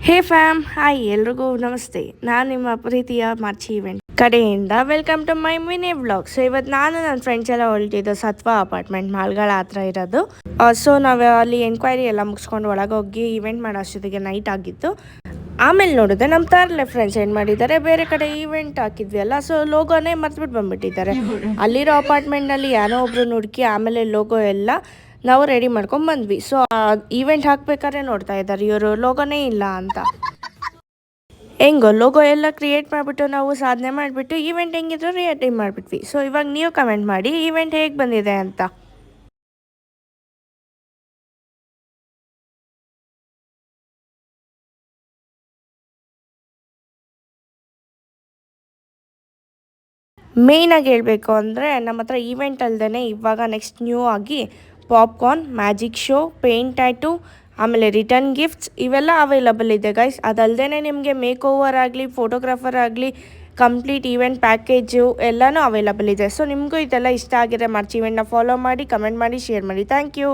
ಹೇ fam hi ಎಲ್ರಿಗೂ ನಮಸ್ತೆ. ನಾನು ನಿಮ್ಮ ಪ್ರೀತಿಯ ಮಾರ್ಚಿ ಇವೆಂಟ್ ಕಡೆಯಿಂದ welcome to my mini vlog. So ಇವತ್ತು ನಾನು ನನ್ನ ಫ್ರೆಂಡ್ಸ್ ಎಲ್ಲ ಹೊರಟಿದ್ದು ಸತ್ವ ಅಪಾರ್ಟ್ಮೆಂಟ್ ಮಾಲ್ಗಳ ಹತ್ರ ಇರೋದು. ಸೊ ನಾವು ಅಲ್ಲಿ ಎನ್ಕ್ವೈರಿ ಎಲ್ಲ ಮುಗಿಸ್ಕೊಂಡು ಒಳಗೆ ಹೋಗಿ ಇವೆಂಟ್ ಮಾಡೋ ಅಷ್ಟೊತ್ತಿಗೆ ನೈಟ್ ಆಗಿತ್ತು. ಆಮೇಲೆ ನೋಡಿದ್ರೆ ನಮ್ಮ ತರಲೆ ಫ್ರೆಂಡ್ಸ್ ಏನು ಮಾಡಿದ್ದಾರೆ, ಬೇರೆ ಕಡೆ ಈವೆಂಟ್ ಹಾಕಿದ್ವಿ ಅಲ್ಲ, ಸೊ ಲೋಗೋನೇ ಮರ್ತ್ಬಿಟ್ಟು ಬಂದ್ಬಿಟ್ಟಿದ್ದಾರೆ. ಅಲ್ಲಿರೋ ಅಪಾರ್ಟ್ಮೆಂಟ್ನಲ್ಲಿ ಯಾರೋ ಒಬ್ರು ಹುಡುಕಿ ಆಮೇಲೆ ಲೋಗೋ ಎಲ್ಲ ನಾವು ರೆಡಿ ಮಾಡ್ಕೊಂಡು ಬಂದ್ವಿ. ಸೊ ಈವೆಂಟ್ ಹಾಕ್ಬೇಕಾದ್ರೆ ನೋಡ್ತಾ ಇದ್ದಾರೆ ಇವರು ಲೋಗೋನೇ ಇಲ್ಲ ಅಂತ. ಹೆಂಗೋ ಲೋಗೋ ಎಲ್ಲ ಕ್ರಿಯೇಟ್ ಮಾಡಿಬಿಟ್ಟು ನಾವು ಸಾಧನೆ ಮಾಡಿಬಿಟ್ಟು ಈವೆಂಟ್ ಹೆಂಗಿದ್ರು ರೆಡಿ ಮಾಡಿಬಿಟ್ವಿ. ಸೊ ಇವಾಗ ನೀವು ಕಮೆಂಟ್ ಮಾಡಿ ಈವೆಂಟ್ ಹೇಗೆ ಬಂದಿದೆ ಅಂತ. ಮೇಯ್ನಾಗಿ ಹೇಳಬೇಕು ಅಂದರೆ ನಮ್ಮ ಹತ್ರ ಈವೆಂಟ್ ಅಲ್ಲದೆ ಇವಾಗ ನೆಕ್ಸ್ಟ್ ನ್ಯೂ ಆಗಿ popcorn, magic show, paint tattoo, ಆಮೇಲೆ ರಿಟರ್ನ್ ಗಿಫ್ಟ್ಸ್ ಇವೆಲ್ಲ ಅವೈಲಬಲ್ ಇದೆ ಗೈಸ್. ಅದಲ್ಲದೆ ನಿಮಗೆ ಮೇಕ್ ಓವರ್ ಆಗಲಿ, ಫೋಟೋಗ್ರಾಫರ್ ಆಗಲಿ, ಕಂಪ್ಲೀಟ್ ಈವೆಂಟ್ ಪ್ಯಾಕೇಜು ಎಲ್ಲನೂ ಅವೈಲಬಲ್ ಇದೆ. ಸೊ ನಿಮಗೂ ಇದೆಲ್ಲ ಇಷ್ಟ ಆಗಿದ್ರೆ ಮಾರ್ಚ್ ಈವೆಂಟ್ನ ಫಾಲೋ ಮಾಡಿ, ಕಮೆಂಟ್ ಮಾಡಿ, ಶೇರ್ ಮಾಡಿ. Thank you.